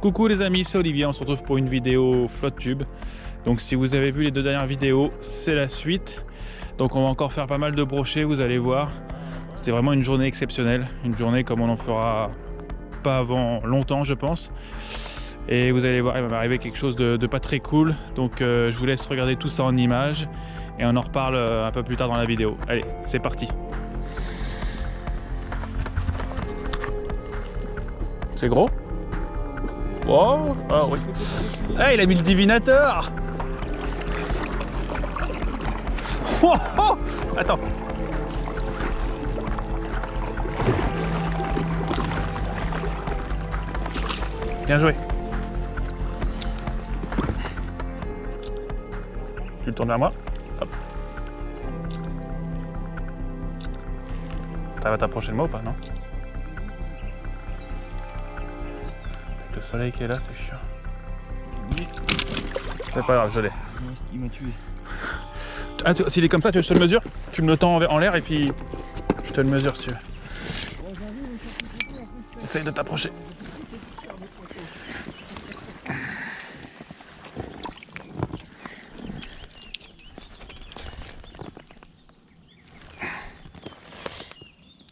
Coucou les amis, c'est Olivier, on se retrouve pour une vidéo FlottTube. Donc si vous avez vu les 2 dernières vidéos, c'est la suite. Donc on va encore faire pas mal de brochets, vous allez voir. C'était vraiment une journée exceptionnelle, une journée comme on n'en fera pas avant longtemps je pense. Et vous allez voir, il va m'arriver quelque chose de pas très cool. Donc je vous laisse regarder tout ça en images et on en reparle un peu plus tard dans la vidéo. Allez, c'est parti. C'est gros? Wow, ah oui. Ah, il a mis le divinateur. Oh, oh. Attends. Bien joué. Tu le tournes vers moi. Hop. T'arrives à t'approcher de moi ou pas, non? Le soleil qui est là, c'est chiant. C'est pas grave, je l'ai. Il m'a tué. Ah, s'il est comme ça, tu veux que je te le mesure? Tu me le tends en l'air et puis je te le mesure si tu veux. Essaye de t'approcher.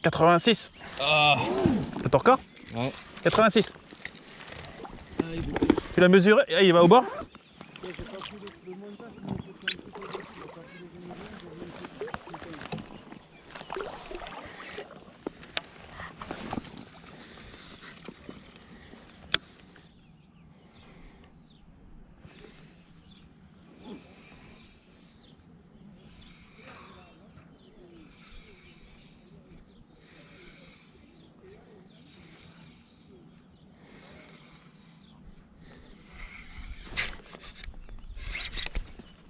« 86. Ah. T'as ton record? Ouais. 86. Tu l'as mesuré? Ah, il va au bord?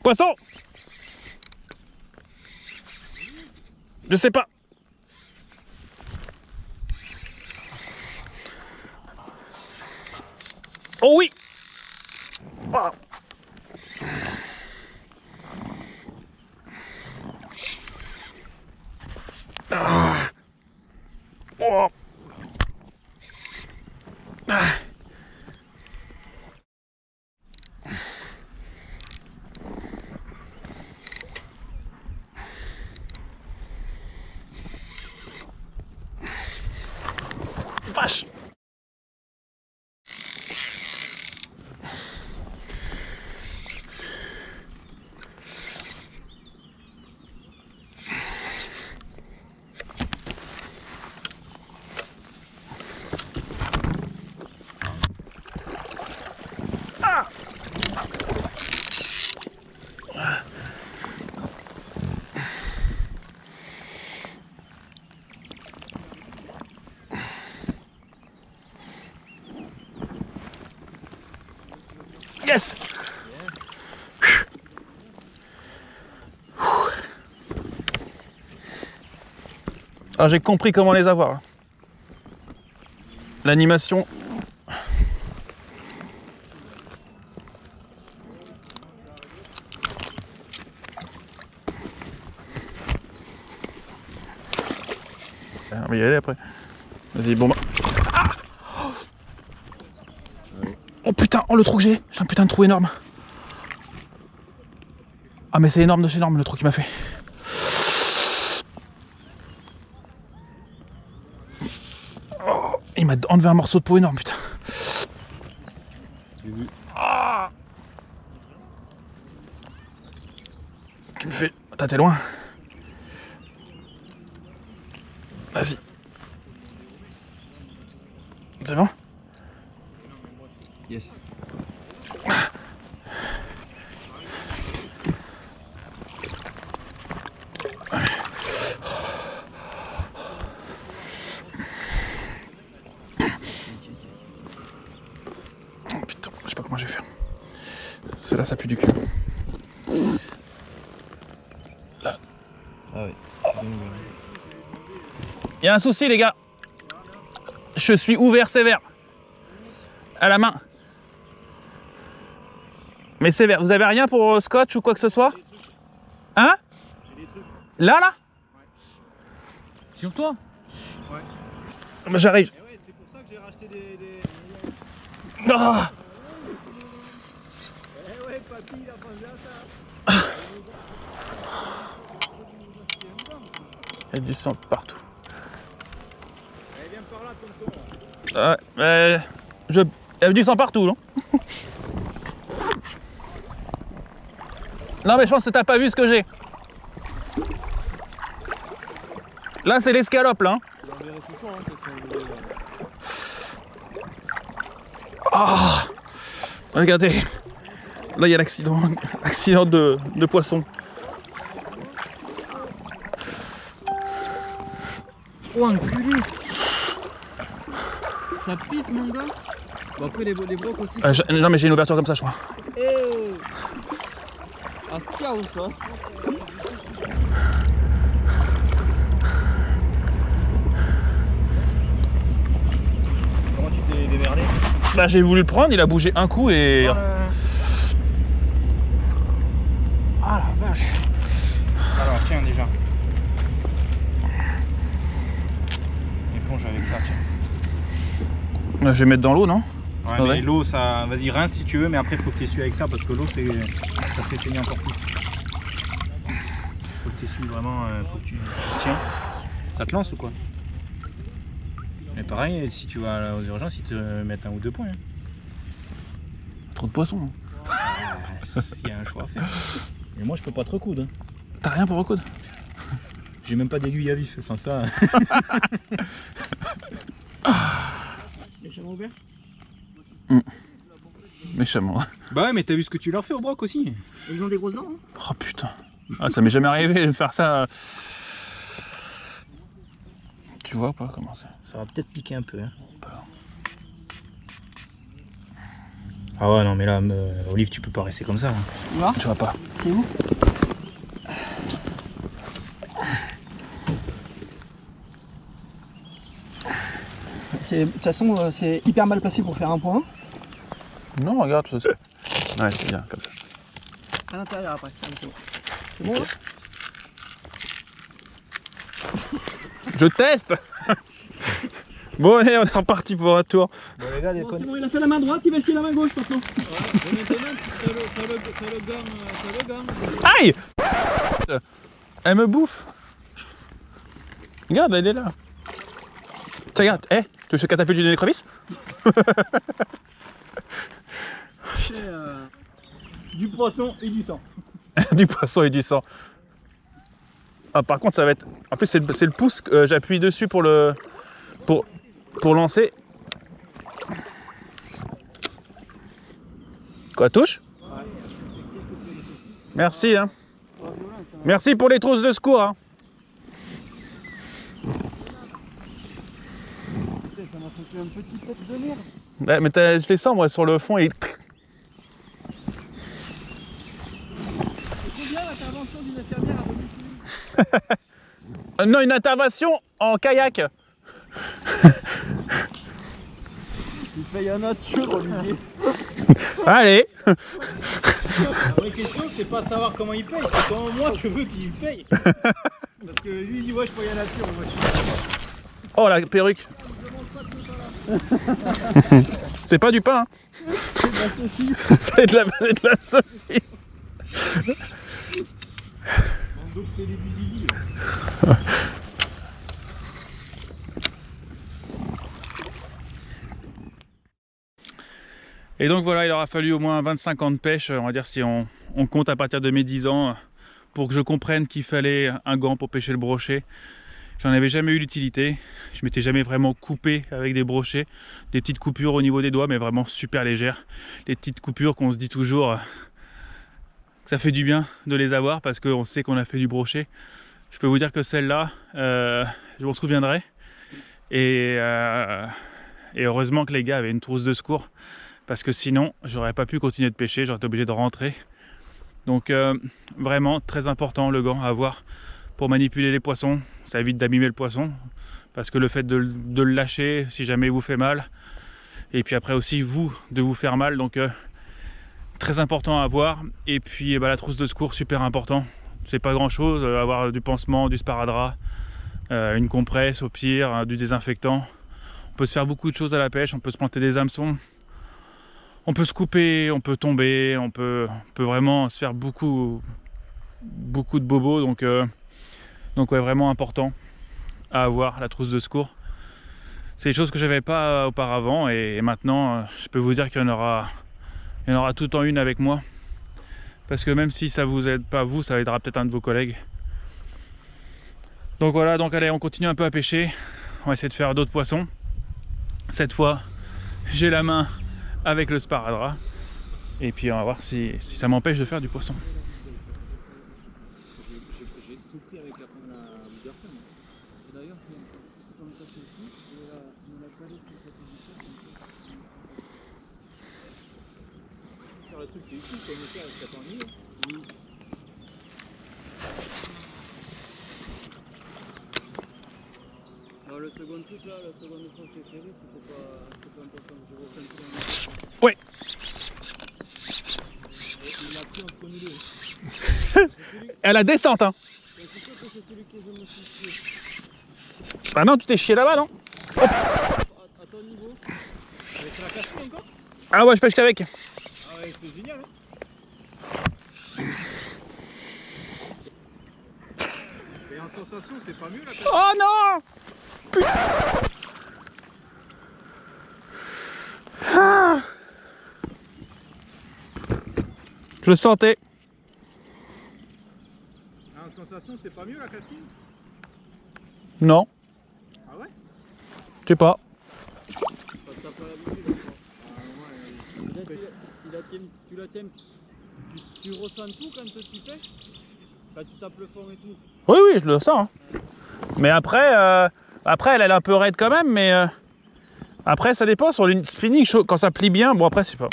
Poisson! Je sais pas. Oh oui! Oh. Ah. Oh. Ah. Vache! Ah! Yes! Alors j'ai compris comment les avoir. L'animation. On va y aller après. Vas-y, bon bah. Ah! Oh putain, oh le trou que j'ai un putain de trou énorme. Ah mais c'est énorme de chez énorme le trou qu'il m'a fait. Oh, il m'a enlevé un morceau de peau énorme putain. Ah! Tu me fais... Attends, t'es loin. Vas-y. C'est bon? Yes. Oh putain, je sais pas comment je vais faire. Cela ça pue du cul. Là. Ah ouais. Il y a un souci les gars. Je suis ouvert sévère. À la main. Mais sévère. Vous avez rien pour scotch ou quoi que ce soit? Hein? Là là? Sur toi? Ouais. J'arrive. Et ouais, c'est pour ça que j'ai racheté des... Ah, il y a du sang partout. Il y a du sang partout, non? Non mais je pense que t'as pas vu ce que j'ai. Là c'est l'escalope là. Oh, regardez. Là il y a l'accident. Accident de poisson. Oh enculé. Ça pisse mon gars. Bon après les brocs aussi. Non mais j'ai une ouverture comme ça je crois. Un stia ou ça? Comment tu t'es démerdé? Bah j'ai voulu le prendre, il a bougé un coup et... Ah la vache. Alors tiens déjà. Éponge avec ça tiens. Je vais mettre dans l'eau, non? Ouais, mais l'eau ça... Vas-y rince si tu veux mais après faut que tu essuies avec ça parce que l'eau c'est... ça fait saigner encore plus. Faut que tu essuies vraiment, faut que tu tiens. Ça te lance ou quoi? Mais pareil, si tu vas aux urgences, ils te mettent 1 ou 2 points. Hein. Trop de poissons. Il y a un choix à faire. Et moi je peux pas te recoudre. Hein. T'as rien pour recoudre? J'ai même pas d'aiguille à vif sans ça. Méchamment ouvert? Méchamment. Bah ouais mais t'as vu ce que tu leur fais au broc aussi. Ils ont des grosses dents hein. Oh putain. Ah, ça m'est jamais arrivé de faire ça. Tu vois pas comment c'est? Ça va peut-être piquer un peu. Hein. Ah ouais non mais là Olive tu peux pas rester comme ça. Hein. Tu vois pas. C'est où? De toute façon, c'est hyper mal placé pour faire un point. Non, regarde, ça. Ouais, c'est bien comme ça. À l'intérieur après. C'est bon là? Je teste. Bon, allez, on est reparti pour un tour. Bon, les gars, Bon, c'est bon, il a fait la main droite, il va essayer la main gauche maintenant. Aïe! Elle me bouffe. Regarde, elle est là. Tiens, regarde, tu veux que je catapulte une écrevisse? Du poisson et du sang. Du poisson et du sang. Ah, par contre, ça va être... En plus, c'est le pouce que j'appuie dessus pour le... Pour lancer. Quoi, touche? Merci, hein. Merci pour les trousses de secours, hein. Ça m'a fait un petit pet de merde. Ouais, mais je les sens, moi, sur le fond, et... C'est bien l'intervention d'une infirmière à domicile. Non, une intervention en kayak. Tu payes en nature, Olivier. Allez. La vraie question, c'est pas savoir comment il paye, c'est comment moi je veux qu'il paye. Parce que lui il dit ouais je paye en nature, moi je suis... Oh, la perruque. C'est pas du pain, hein. C'est de la saucisse. Donc c'est des busili. Et donc voilà, il aura fallu au moins 25 ans de pêche, on va dire si on compte à partir de mes 10 ans, pour que je comprenne qu'il fallait un gant pour pêcher le brochet. J'en avais jamais eu l'utilité, je m'étais jamais vraiment coupé avec des brochets, des petites coupures au niveau des doigts, mais vraiment super légères. Les petites coupures qu'on se dit toujours que ça fait du bien de les avoir parce qu'on sait qu'on a fait du brochet. Je peux vous dire que celle-là, je m'en souviendrai. Et heureusement que les gars avaient une trousse de secours, parce que sinon j'aurais pas pu continuer de pêcher, j'aurais été obligé de rentrer. Donc vraiment très important le gant à avoir pour manipuler les poissons. Ça évite d'abîmer le poisson, parce que le fait de le lâcher, si jamais il vous fait mal, et puis après aussi vous de vous faire mal, donc très important à avoir. Et puis la trousse de secours, super important. C'est pas grand chose, avoir du pansement, du sparadrap, une compresse au pire, du désinfectant. On peut se faire beaucoup de choses à la pêche, on peut se planter des hameçons. on peut se couper, on peut tomber, on peut vraiment se faire beaucoup de bobos, donc ouais, vraiment important à avoir la trousse de secours. C'est des choses que j'avais pas auparavant et maintenant je peux vous dire qu'il y en aura tout le temps une avec moi, parce que même si ça vous aide pas vous, ça aidera peut-être un de vos collègues. Donc voilà, donc allez, on continue un peu à pêcher, on va essayer de faire d'autres poissons. Cette fois j'ai la main avec le sparadrap et puis on va voir si ça m'empêche de faire du poisson. J'ai tout pris avec la Anderson. Et d'ailleurs, c'est comme ça que je suis, on a calé sur cette édition. Le truc, c'est utile, comme le faire avec 4 ans et demi. Alors, le second truc là, la seconde fois que j'ai fait, c'était pas important. J'ai refait un Ouais. Il a pris entre nous deux. À la descente, hein. C'est sûr que c'est celui que je me suis chié. Bah non, tu t'es chié là-bas, non? À ton niveau. Avec la casquette encore? Ah ouais, je pêche qu'avec. Ah ouais, c'est génial, hein. Et en sensation, c'est pas mieux la casquette? Oh non! Ah, je le sentais. En sensation, c'est pas mieux la casquette? Non, Ah ouais? je sais pas. Parce que t'as pas l'habitude, je crois. Ah ouais, tu la tiens, tu ressens tout quand tu pêches? Quand tu tapes le fond et tout? Oui, oui, je le sens. Hein. Mais après, elle est un peu raide quand même, mais après, ça dépend. Sur une spinning, quand ça plie bien, bon après, c'est pas.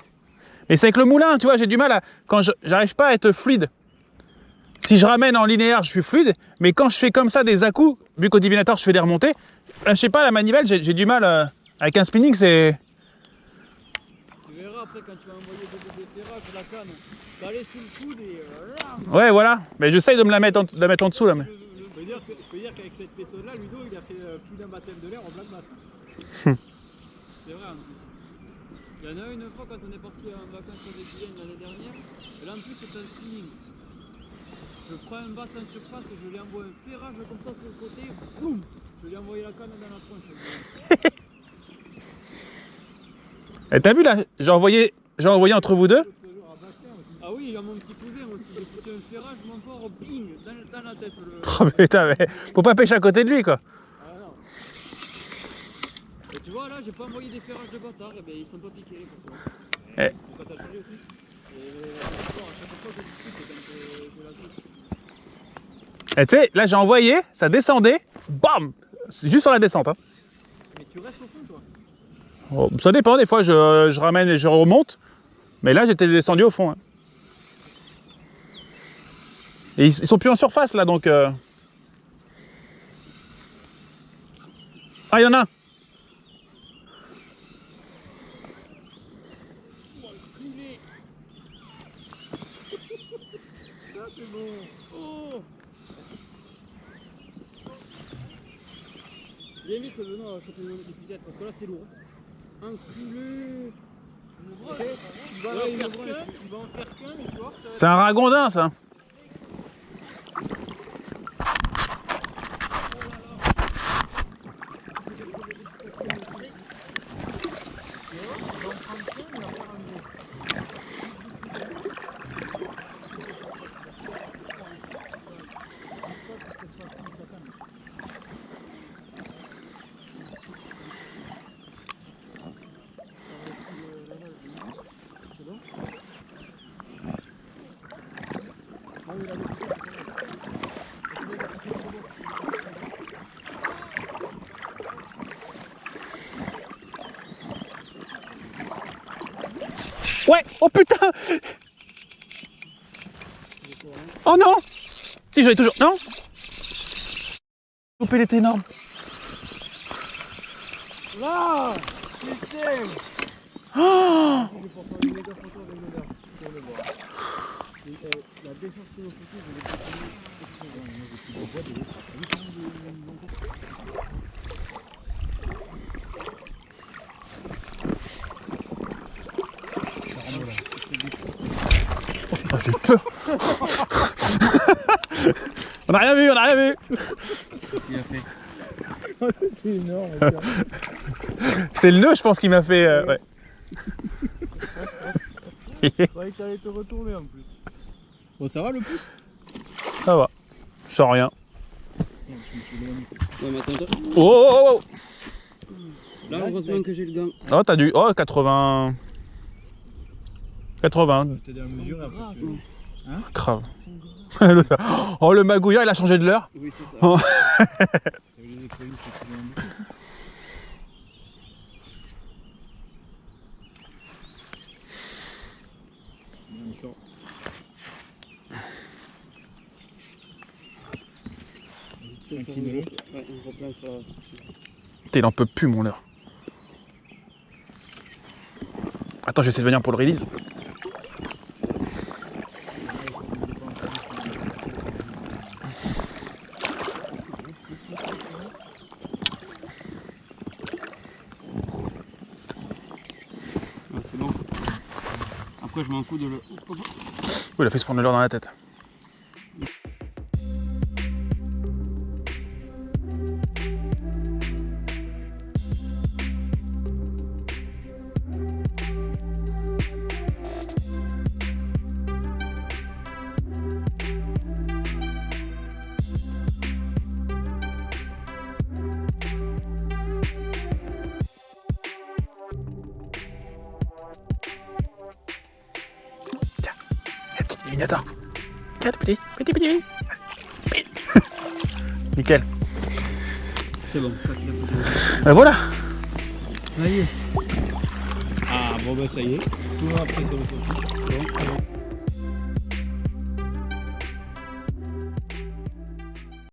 Mais c'est avec le moulin, tu vois, j'ai du mal à. Quand j'arrive pas à être fluide. Si je ramène en linéaire, je suis fluide, mais quand je fais comme ça des à-coups, vu qu'au divinator je fais des remontées, je sais pas, la manivelle, j'ai du mal. Avec un spinning, c'est. Tu verras après quand tu vas envoyer des ferrages, la canne, t'allais sous le coude et Ouais, voilà. Mais j'essaye de me la mettre en dessous là. Mais... Je peux dire qu'avec cette méthode-là, Ludo, il a fait plus d'un baptême de l'air en black masse. C'est vrai en plus. Il y en a une fois quand on est parti en vacances avec Guyane l'année dernière, et là en plus c'est un spinning. Je prends un basse en surface, je lui envoie un ferrage comme ça sur le côté, boum, je lui ai envoyé la canne dans la tronche. Et t'as vu là, j'ai envoyé entre vous deux. Ah oui, il y a mon petit cousin aussi, j'ai foutu un ferrage, mon fort, bing, dans la tête. Oh putain, mais faut pas pêcher à côté de lui quoi. Ah non. Et tu vois là, j'ai pas envoyé des ferrages de bâtard, et ben ils sont pas piqués les poissons. Eh. Quand t'as changé aussi. Et à chaque fois je discute quand je la touche. Et tu sais, là j'ai envoyé, ça descendait, bam, c'est juste sur la descente. Hein. Mais tu restes au fond toi? Oh, ça dépend, des fois je ramène et je remonte, mais là j'étais descendu au fond. Hein. Et ils sont plus en surface là donc. Ah, il y en a un. Ça c'est bon. Oh. Viens vite, Benoît, à choper des pucettes parce que là c'est lourd. Enculé. Il va en faire qu'un, mais tu vois. C'est un ragondin ça. Ouais, oh putain. Oh non. Si, j'avais toujours... Non. Loupé, il était énorme. Là, putain. Oh. Je vais prendre une méga photo avec le gars, pour le voir. La défense de nos photos, je vais Oh, j'ai peur. On n'a rien vu, on n'a rien vu. Qu'est-ce qu'il a fait? Oh, c'était énorme. C'est le nœud, je pense, qui m'a fait. Ouais. Je croyais que t'allais te retourner en plus. Bon, ça va le pouce? Ça va. Je sens rien. Ouais, mais attends. Oh, oh, oh. Là, heureusement que j'ai le gant. Oh, t'as dû. Oh, 80. 80. T'es dans la mesure et après tu... Grave. Oh, le magouilleur, il a changé de l'heure. Oui, c'est ça. Oh. Ouais, on replace sur la... Putain, il en peut plus, mon leurre. Attends, j'essaie de venir pour le release. Ah, c'est bon. Après, je m'en fous de le... Oui, il a fait se prendre le leurre dans la tête. Éliminateur. Regarde, petit. Nickel. C'est bon. Ben voilà. Ça y est. Ah, bon, bah ça y est. Tout le monde après sur le côté.